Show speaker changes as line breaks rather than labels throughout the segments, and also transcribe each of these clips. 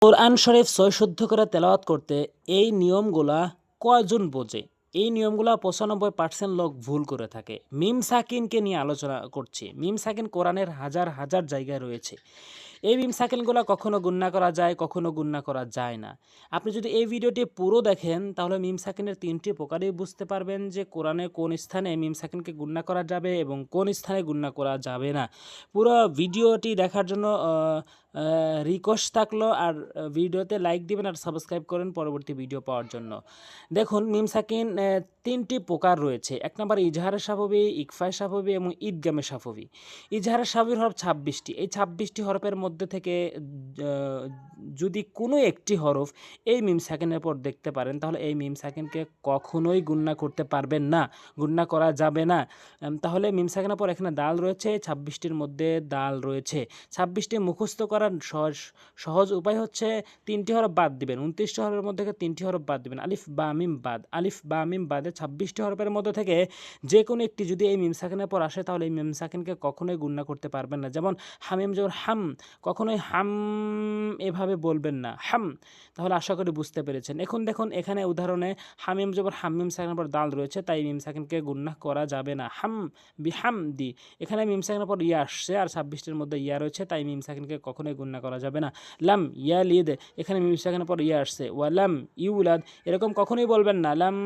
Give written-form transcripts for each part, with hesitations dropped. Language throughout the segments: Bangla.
কোরআন শরীফ সই শুদ্ধ করে তেলাওয়াত করতে এই নিয়মগুলা কয়জন বোঝে? এই নিয়মগুলা ৯৫% লোক ভুল করে থাকে। মিম সাকিনকে নিয়ে আলোচনা করছি। মিম সাকিন কোরআনের হাজার হাজার জায়গায় রয়েছে। এই মিম সাকিনগুলা কখনো গুণনা করা যায়, কখনো গুণনা করা যায় না। আপনি যদি এই ভিডিওটি পুরো দেখেন তাহলে মিম সাকিনের ৩টি প্রকারেই বুঝতে পারবেন যে কোরআনে কোন স্থানে মিম সাকিনকে গুণনা করা যাবে এবং কোন স্থানে গুণনা করা যাবে না। পুরো ভিডিওটি দেখার জন্য রিকোয়েস্ট থাকলো, আর ভিডিওতে লাইক দিবেন আর সাবস্ক্রাইব করেন পরবর্তী ভিডিও পাওয়ার জন্য। দেখুন, মিম সাকিন ৩টি প্রকার রয়েছে। ১ নম্বর ইজহারে সাফবি, ইকফায় সাফবি এবং ঈদগামে সাফবি। ইজহারে সাফবির হরফ ২৬টি। এই ২৬টি হরফের মধ্যে থেকে যদি কোনো একটি হরফ এই মিম সাকিনের পর দেখতে পারেন তাহলে এই মিম সাকিনকে কখনোই গুণনা করতে পারবেন না, গুণনা করা যাবে না। তাহলে মিম সাকিনের পর এখানে দাল রয়েছে, ২৬টির মধ্যে দাল রয়েছে। ২৬টি মুখস্থ করার সহজ উপায় হচ্ছে ৩টি হরফ বাদ দিবেন। ২৯টি হরফের মধ্যে থেকে ৩টি হরফ বাদ দিবেন। আলিফ বা মিম বাদ। আলিফ বা মিম বাদে ২৬টি হরফের মধ্যে থেকে যে কোনো একটি যদি এই মিম সাকিনের পর আসে তাহলে এই মিম সাকিনকে কখনোই গুণনা করতে পারবেন না। যেমন হামিম জবর হাম, কখনোই হাম এভাবে বলবেন না, হাম। তাহলে আশা করি বুঝতে পেরেছেন। এখন দেখুন, এখানে উদাহরণে হামিম জবর হাম, মিম সাকিনের পর দাল রয়েছে, তাই মিম সাকিনকে গুণনা করা যাবে না। হাম বিহামদি, এখানে মিম সাকিনের পর ইয়া আসছে আর ২৬টির মধ্যে ইয়া রয়েছে, তাই মিম সাকিনকে কখনোই গুণনা করা যাবে না। লাম ইয়ালিদ, এখানে মিম সাকিনের পর ইয়া আসছে। ওয়ালাম ইউলাদ, এরকম কখনোই বলবেন না লাম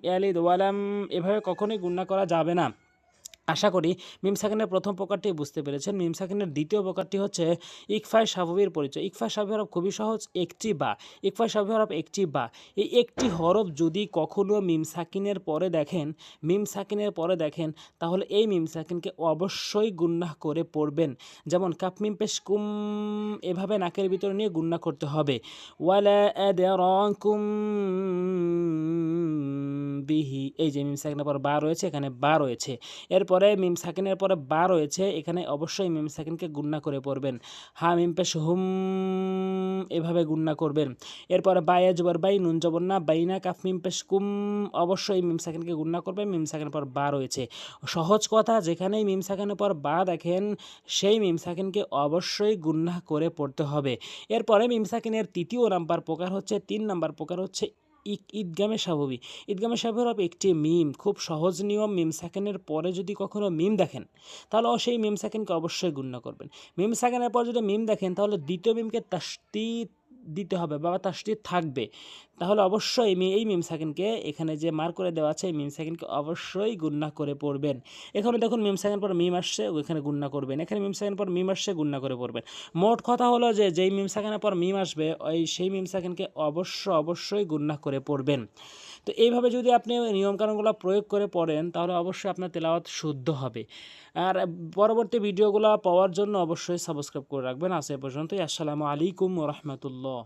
ইয়ালিদ ওয়ালাম, এভাবে কখনোই গুণনা করা যাবে না। আশা করি মিম সাকিনের প্রথম প্রকারটি বুঝতে পেরেছেন। মিম সাকিনের দ্বিতীয় প্রকারটি হচ্ছে ইকফায় সাফবির পরিচয়। ইকফায় সাফবি হরফ খুবই সহজ, একটি বা। ইকফায় সাফবি হরফ একটি বা। এই একটি হরফ যদি কখনো মিম সাকিনের পরে দেখেন তাহলে এই মিম সাকিনকে অবশ্যই গুন্নাহ করে পড়বেন। যেমন কাপ মিম পেশ কুম, এভাবে নাকের ভিতরে নিয়ে গুন্নাহ করতে হবে। ওয়ালা আদরাকুম বিহি, এই যে মিম সাকিনের পর বা রয়েছে, এখানে বা রয়েছে। এরপরে মিম সাকিনের পরে বা রয়েছে, এখানে অবশ্যই মিম সাকিনকে গুণনা করে পড়বেন। হা মিম পেশ হুম, এভাবে গুণনা করবেন। এরপরে বায়ে জবর বাই, নুন জবর না, বাইনা, কাফ মিম পেশ কুম, অবশ্যই মিম সাকিনকে গুণনা করবেন। মিম সাকিনের পর বা রয়েছে। সহজ কথা, যেখানেই মিম সাকিনের পর বা দেখেন সেই মিম সাকিনকে অবশ্যই গুণনা করে পড়তে হবে। এরপরে মিম সাকিনের ৩য় নাম্বার প্রকার হচ্ছে ৩ নাম্বার প্রকার হচ্ছে ঈদগামে সাফবি। ঈদগামে সাফবি হরফ একটি মিম, খুব সহজ নিয়ম। মিম সাকিনের পরে যদি কখনো মিম দেখেন তাহলে সেই মিম সাকিনকে অবশ্যই গুণনা করবেন। মিম সাকিনের পর যদি মিম দেখেন তাহলে দ্বিতীয় মিমকে তাসদীদ দিতে হবে বা তাসদীদ থাকবে। তাহলে অবশ্যই এই মিম সাকিনকে, এখানে যে মার করে দেওয়া আছে, এই মিম সাকিনকে অবশ্যই গুণনা করে পড়বেন। এখানে দেখুন মিম সাকিনের পর মিম আসছে, ওইখানে গুণনা করবেন। এখানে মিম সাকিনের পর মিম আসছে, গুণনা করে পড়বেন। মোট কথা হলো যে যেই মিম সাকিনের পর মিম আসবে সেই মিম সাকিনকে অবশ্যই গুণনা করে পড়বেন। তো এইভাবে যদি আপনি নিয়মকানুনগুলো প্রয়োগ করে পড়েন তাহলে অবশ্যই আপনার তেলাওয়াত শুদ্ধ হবে। আর পরবর্তী ভিডিওগুলো পাওয়ার জন্য অবশ্যই সাবস্ক্রাইব করে রাখবেন। আজ এ পর্যন্তই। আসসালামু আলাইকুম ওয়া রাহমাতুল্লাহ।